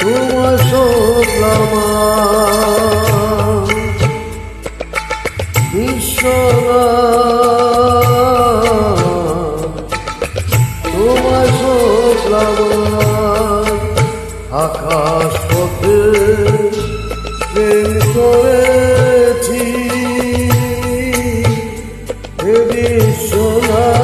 তোমার শুনলাম তোমার শুনলাম আকাশ পথে প্রেম করেছি হে বিশ্বনাথ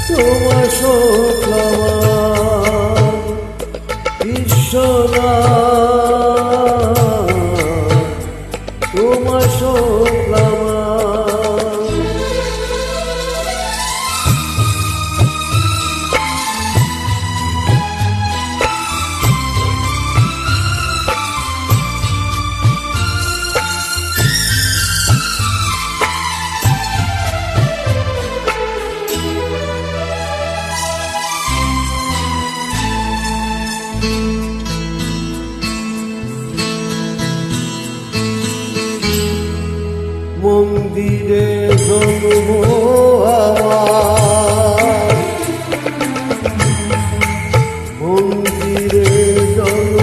তোমার শুনলাম বিশ্বনাথ তোমার শুনলাম মন্দিরে জন্ম মন্দিরে জন্ম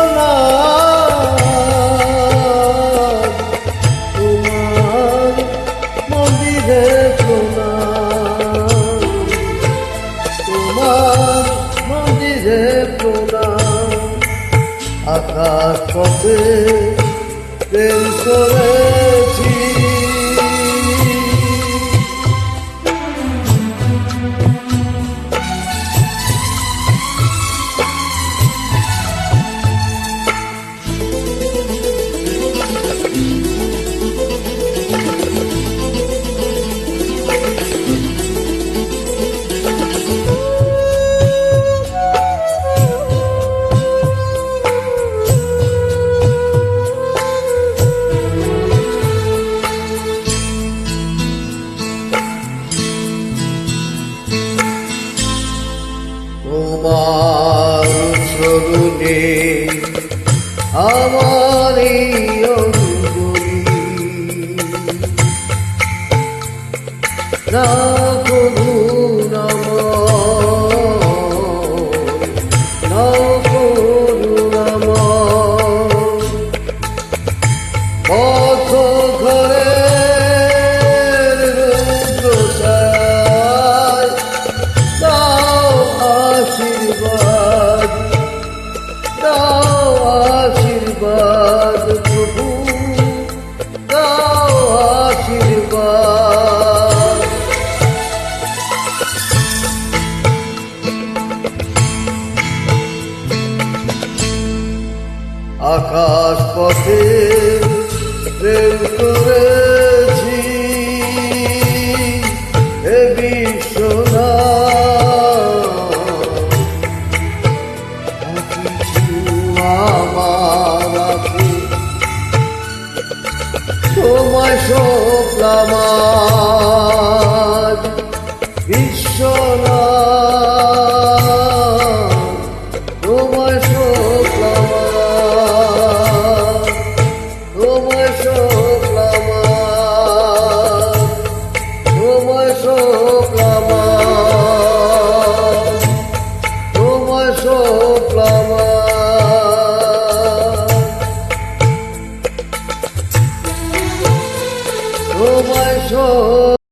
বিশ্বনাথ তোমার মন্দিরে প্রণাম তোমার মন্দিরে প্রণাম আকাশ পথে প্রেম করেছি তোমার চরণে আমার অঞ্জলি না করুণাম পথ ঘরে আশীর্বাদ প্রভু দাও আশীর্বাদ আকাশ পথে প্রেম করেছি হে বিশ্বনাথ তোমায় শুনলাম বিশ্বনাথ